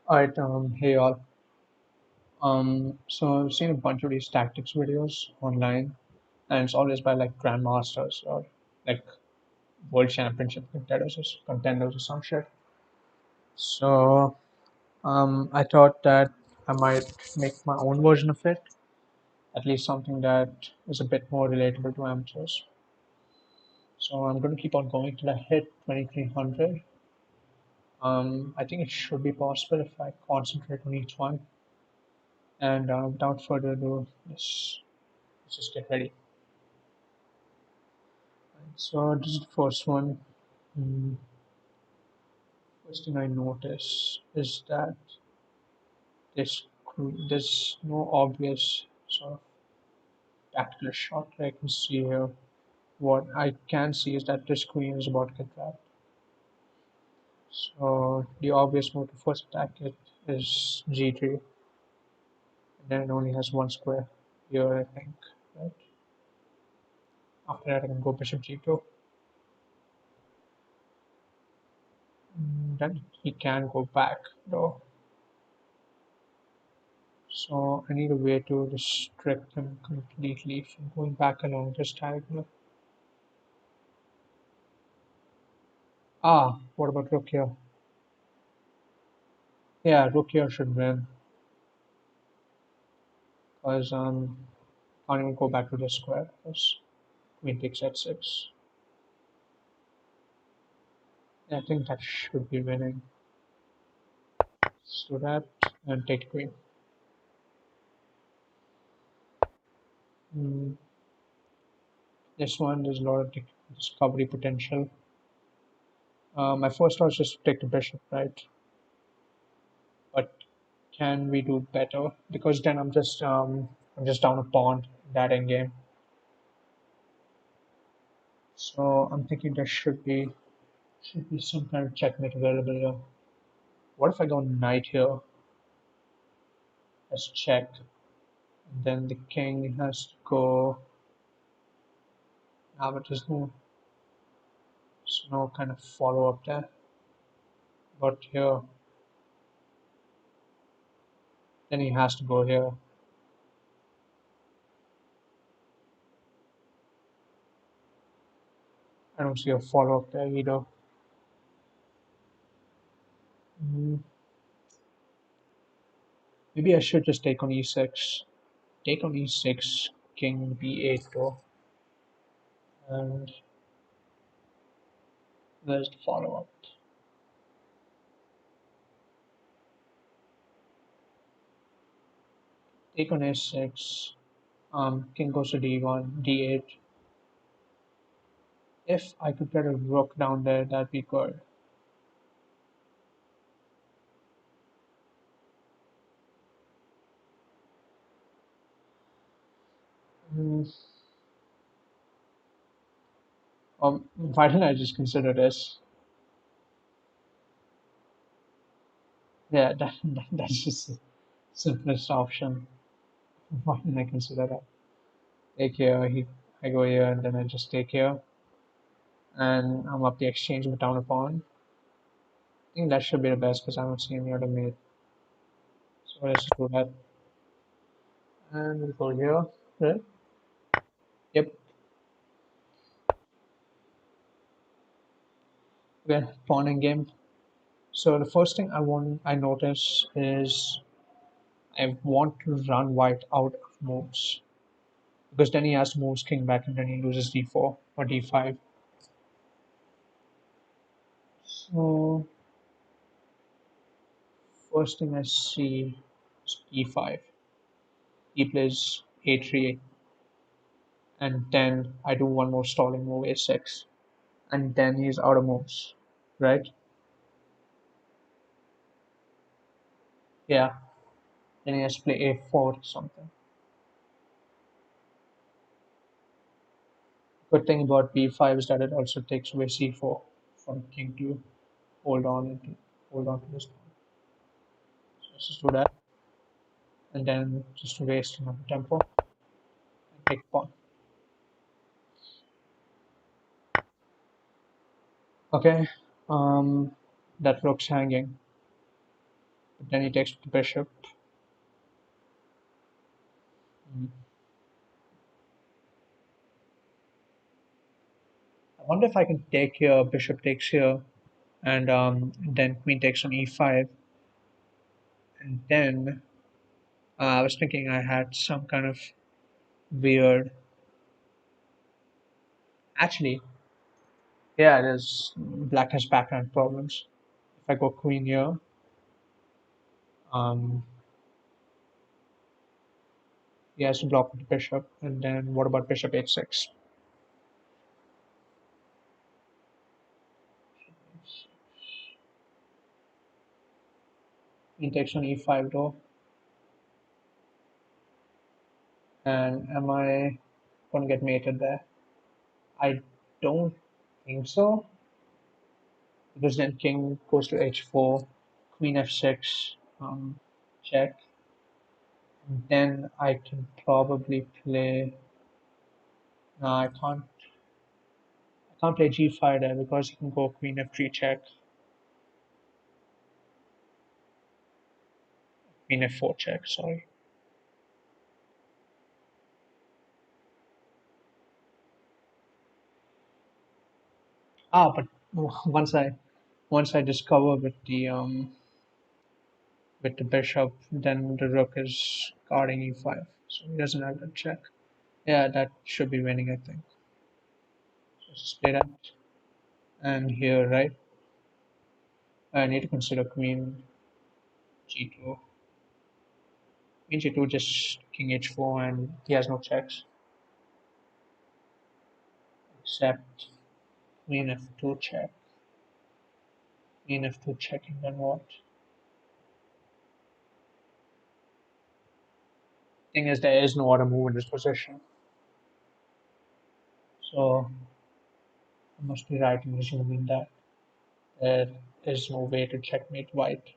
Alright, hey all. So I've seen a bunch of these tactics videos online, and it's always by like grandmasters or like world championship contenders or some shit. So I thought that I might make my own version of it, at least something that is a bit more relatable to amateurs. So I'm going to keep on going till I hit 2300. I think it should be possible if I concentrate on each one. And without further ado, let's just get ready. So this is the first one. Mm, First thing I notice is that there's no obvious sort of tactical shot that I can see here. What I can see is that this queen is about to get wrapped. So the obvious move to first attack it is g3, and then it only has one square here, I think. Right. After that, I can go bishop g2. Then he can go back though. So I need a way to restrict them completely from going back along this diagonal. What about rook here? Yeah, rook here should win because can't even go back to the square because queen takes h6. Yeah, I think that should be winning. So that and take queen. Mm, this one there's a lot of discovery potential. My first thought is just to take the bishop, right? But can we do better? Because then I'm just down a pawn in that endgame. So I'm thinking there should be some kind of checkmate available here. What if I go knight here? Let's check. Then the king has to go. Now but there's no kind of follow up there. But here, then he has to go here. I don't see a follow up there either. Mm, Maybe I should just take on e6. Take on e6, king b8 though. And there's the follow up. Take on a6. King goes to d1, d8. If I could get a rook down there, that'd be good. Mm, why didn't I just consider this? Yeah, that's just the simplest option. Why didn't I consider that? Take here, I go here, and then I just take here, and I'm up the exchange with down a pawn. I think that should be the best because I don't see any other mate. So let's just do that, and we'll go here. Right? Yep. Okay, pawn in game. So the first thing I notice is I want to run white out of moves because then he has to move his king back and then he loses d4 or d5. So first thing I see is e5. He plays a3, and then I do one more stalling move a6, and then he's out of moves, right? Yeah. Then he has to play a4 or something. Good thing about b5 is that it also takes away c4 from king to hold on and to hold on to this pawn. So let's just do that, and then just to waste another tempo and take pawn. Okay, that rook's hanging. Then he takes the bishop. Mm. I wonder if I can take here, bishop takes here, and then queen takes on e5, and then I was thinking I had some kind of weird. Actually, yeah, it is. Black has background problems. If I go queen here, um, he has to block with the bishop, and then what about bishop h6? Queen takes on e5 though, and am I going to get mated there? I don't think so, because then king goes to h4, queen f6, check. And then I can probably play. No, I can't play g5 there because he can go queen f3 check, queen f4 check. Sorry. But once I discover with the bishop, then the rook is guarding e5, so he doesn't have to check. Yeah, that should be winning, I think. Just play that. And here, right, I need to consider queen g2. Queen g2, just king h4, and he has no checks except queen f2 check. Queen f2 checking, then what? Thing is, there is no other move in this position, so I must be right in assuming that there is no way to checkmate white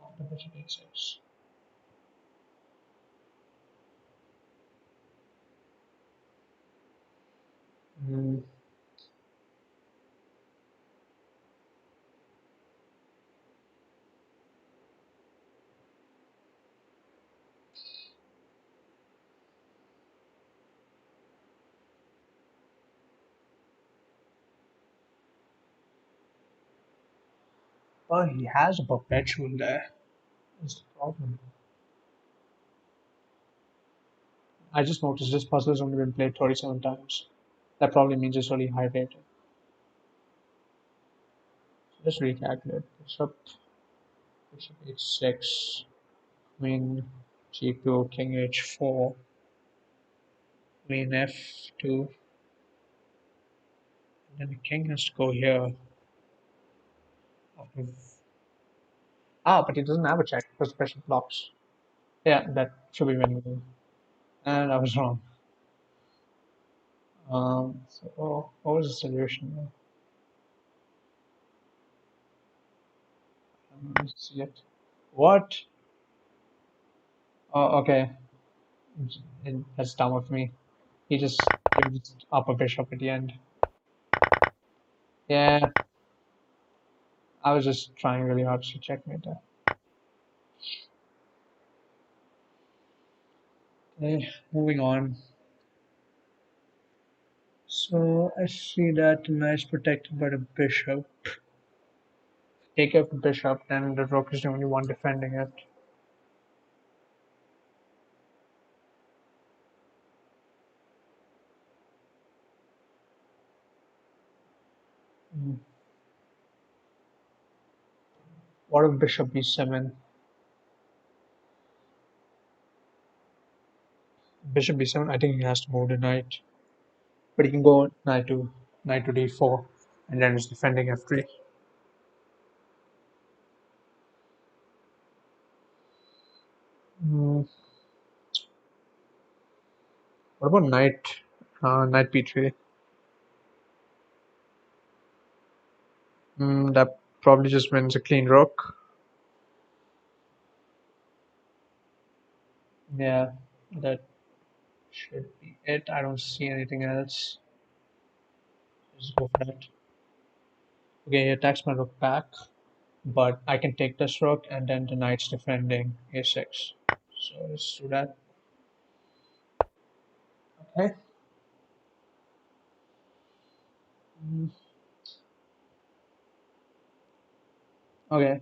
after bishop h6. Mm. But he has a perpetual there. Is the problem. I just noticed this puzzle has only been played 37 times. That probably means it's really high rated. Just recalculate. Bishop h6, queen g2, king h4, queen f2, and then the king has to go here. After... but he doesn't have a check because the bishop blocks. Yeah, that should be winning. And I was wrong. So what was the solution? Let me see it. What? Oh, okay. That's dumb of me. He just gives up a bishop at the end. Yeah, I was just trying really hard to checkmate that. Okay, moving on. So I see that the knight is protected by the bishop. Take out the bishop, then the rook is the only one defending it. Mm. What if bishop b7? Bishop b7, I think he has to move the knight. But he can go knight to d4, and then it's defending f3. Mm. What about knight b3? That probably just wins a clean rook. Yeah, that should be it. I don't see anything else. Just go for that. Okay, he attacks my rook back. but I can take this rook and then the knight's defending a6. So let's do that. Okay. Mm, Okay.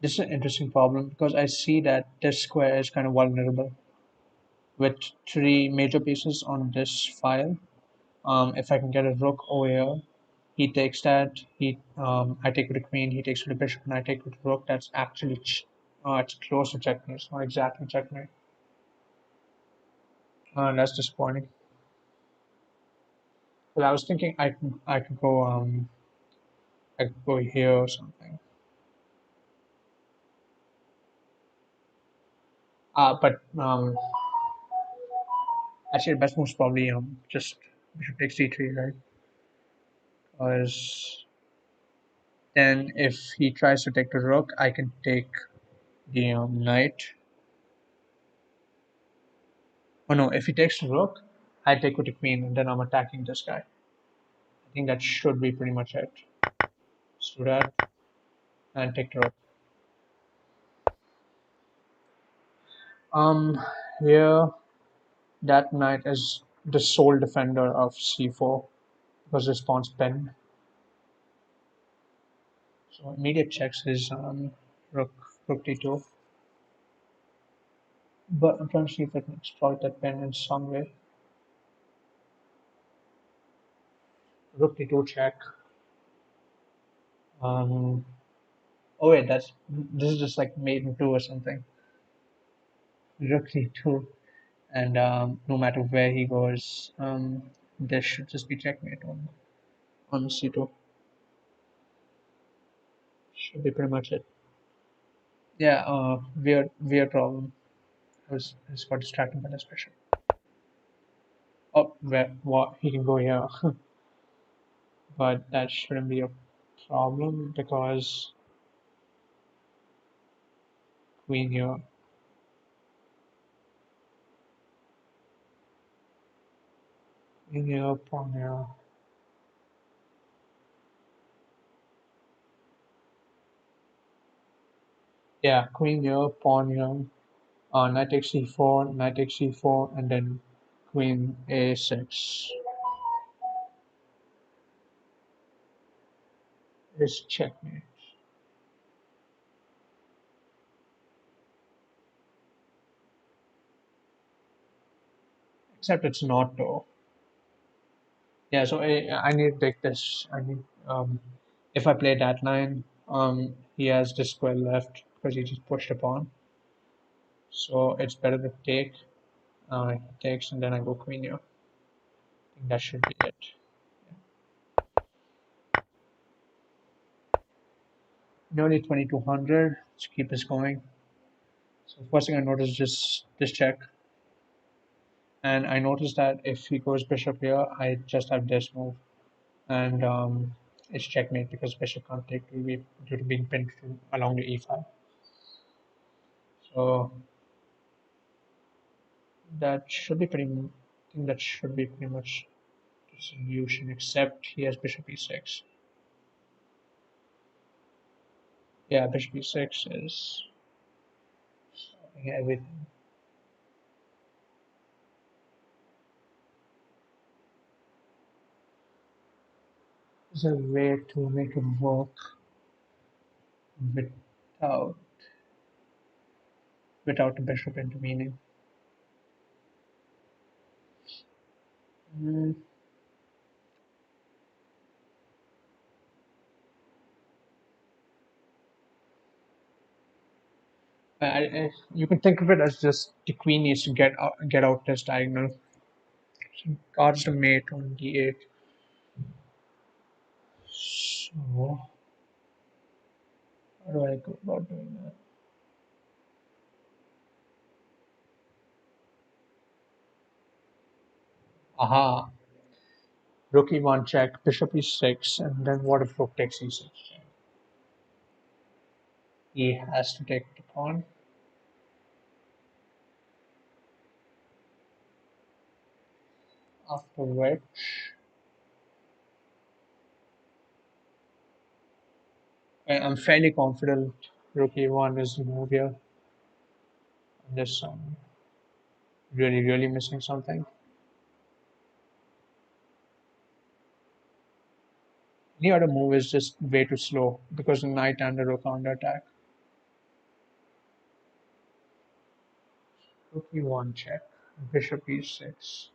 This is an interesting problem because I see that this square is kind of vulnerable with three major pieces on this file. If I can get a rook over here, he takes that. I take with the queen. He takes with the bishop, and I take with the rook. That's actually it's close to checkmate. It's not exactly checkmate. That's disappointing. But I was thinking I could go here or something. But actually, the best move is probably just bishop takes d3, right? Because then if he tries to take the rook, I can take the knight. Oh no, if he takes the rook, I take with the queen, and then I'm attacking this guy. I think that should be pretty much it. Let's do that and take the rook. Um, Here that knight is the sole defender of c4 because this pawn's pinned. So immediate checks is rook rook d2. But I'm trying to see if I can exploit that pin in some way. Rook d2 check. Um, oh wait, this is just like mate in two or something. Rook d2, and no matter where he goes, this should just be checkmate on c2. Should be pretty much it. Yeah, weird problem. I was got distracted by this bishop. Oh, where what he can go here, but that shouldn't be a problem because queen here. Queen here, pawn here. Yeah, queen here, pawn here. Knight takes c4, knight takes c4, and then queen a6 is checkmate. Except it's not though. Yeah, so I need to take this. I need if I play that line, he has this square left because he just pushed a pawn. So it's better to take. He takes, and then I go queen here. I think that should be it. Nearly 2200. Let's keep this going. So first thing I noticed is just this check, and I noticed that if he goes bishop here, I just have this move, and it's checkmate because bishop can't take due to being pinned along the e5. So that should be I think that should be pretty much the solution, except he has bishop e6. Yeah, bishop e6 is stopping everything. Is there a way to make it work without the bishop intervening? Mm, you can think of it as just the queen needs to get out this diagonal. So guards the mate on d8. So how do I go about doing that? Aha! Rook e1 check, bishop e6, and then what if rook takes e6 check? He has to take the pawn. After which I'm fairly confident rook e1 is the move here, unless I'm really missing something. Any other move is just way too slow because the knight and the rook are under attack. Rook e1 check, bishop e6.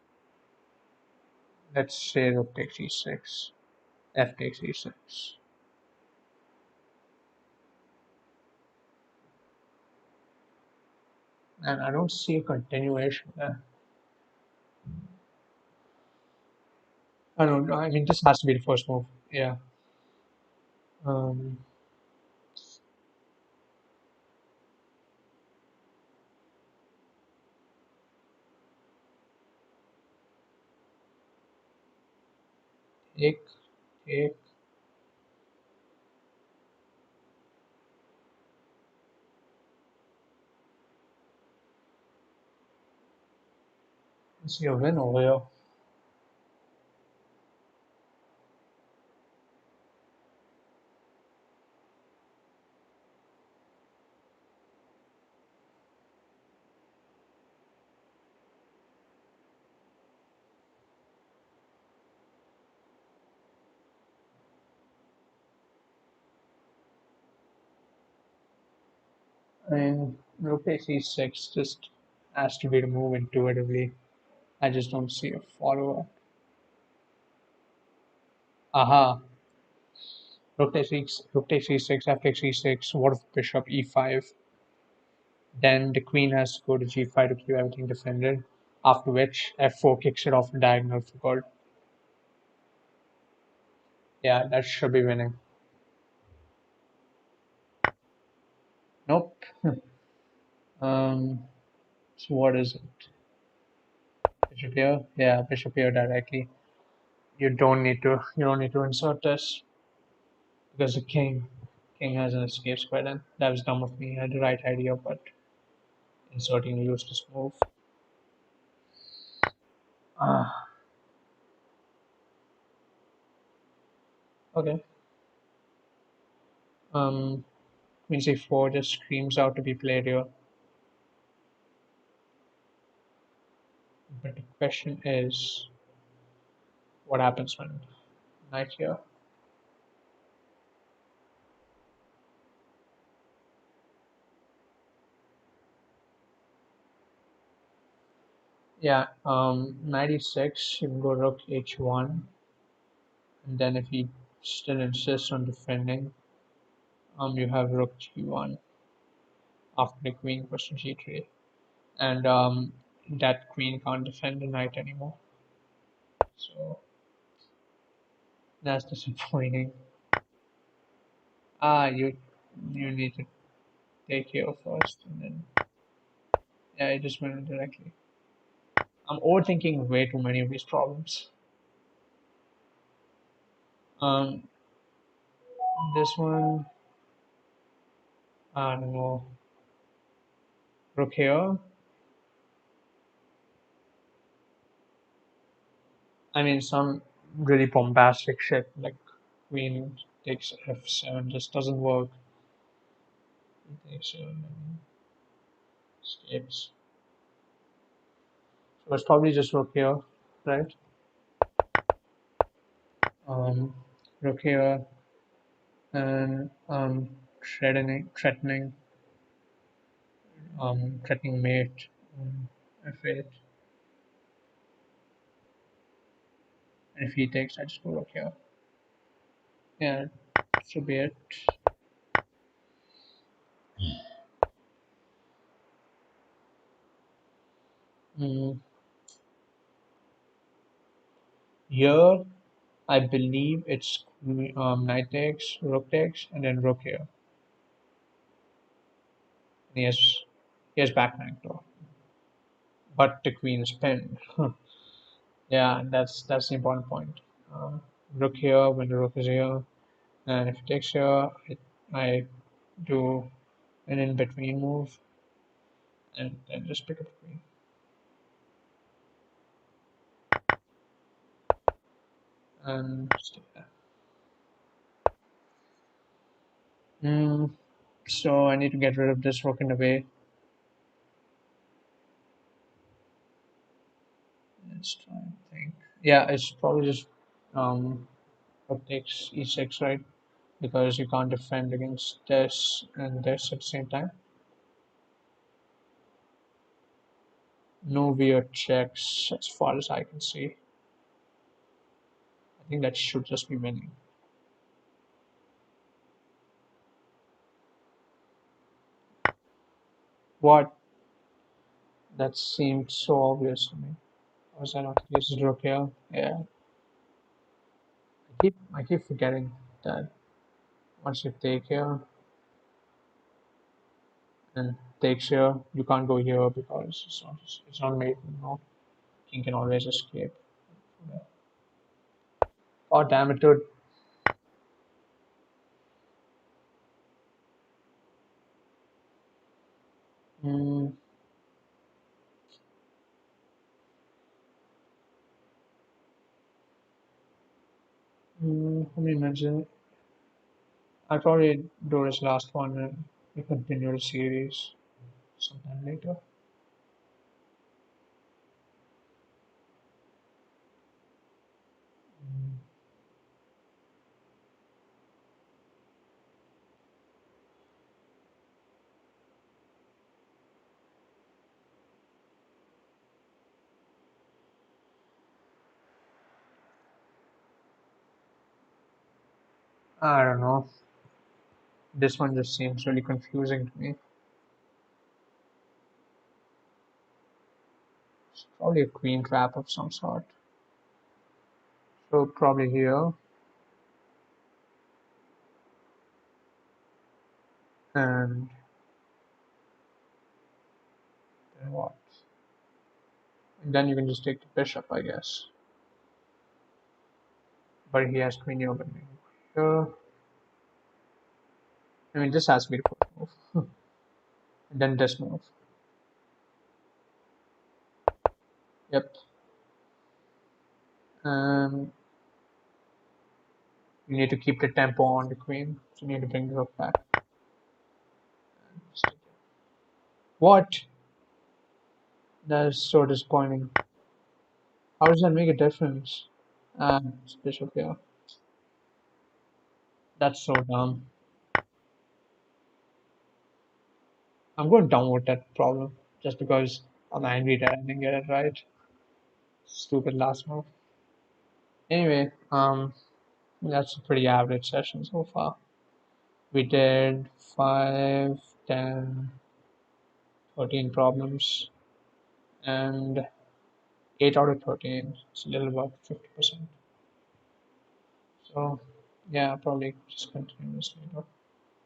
Let's say rook takes e6, f takes e6. And I don't see a continuation there. I don't know. I mean, this has to be the first move. Yeah. Um, take, take. I see a win over here. I mean, rook takes e6 just has to be the move intuitively. I just don't see a follow-up. Aha. Rook takes e6, f takes e6. What if bishop e5? Then the queen has to go to g5 to keep everything defended. After which f4 kicks it off the diagonal for gold. Yeah, that should be winning. Nope. So what is it? Bishop here? Yeah, bishop here directly. You don't need to insert this because the king has an escape square. Then that was dumb of me. I had the right idea, but inserting a useless move. Ah, okay. Um, Queen c4 just screams out to be played here. But the question is, what happens when knight here? Yeah, knight e6, you can go rook h1, and then if he still insists on defending, you have rook g1 after the queen goes to g3, and that queen can't defend the knight anymore. So that's disappointing. You need to take here first, and then yeah, I just went directly. I'm overthinking way too many of these problems. Um, this one, I don't know, rook here. I mean, some really bombastic shit like queen takes f7 just doesn't work. Takes 7 and escapes. So it's probably just rook here, right? Um, Rook here and threatening mate. F8. And if he takes, I just go rook here. Yeah, should be it. Mm. Here, I believe it's knight takes, rook takes, and then rook here. And he has back rank though, but the queen is pinned. Yeah, that's the important point. Rook here when the rook is here, and if it takes here, I do an in between move and then just pick up the queen. And Mm, so I need to get rid of this rook in a way. Let's try and think. Yeah, it's probably just rook takes e6, right? Because you can't defend against this and this at the same time. No weird checks as far as I can see. I think that should just be winning. What? That seemed so obvious to me. Was that not the case with rook here? Yeah. I keep forgetting that once you take here and takes here, you can't go here because it's not made. King can always escape. Oh damn it, dude. Mm, Let me imagine. I'll probably do this last one and we continue the series sometime later. I don't know. This one just seems really confusing to me. It's probably a queen trap of some sort. So probably here and then what? And then you can just take the bishop, I guess. But he has queen here, but here. I mean, this has to be the first move. And then this move. Yep. And you need to keep the tempo on the queen. So you need to bring the rook back. What? That is so disappointing. How does that make a difference? It's bishop here. That's so dumb. I'm going to downvote that problem just because I'm angry that I didn't get it right. Stupid last move. Anyway, that's a pretty average session so far. We did 5, 10, 13 problems, and 8 out of 13. It's a little above 50%. So, yeah, probably just continue this later.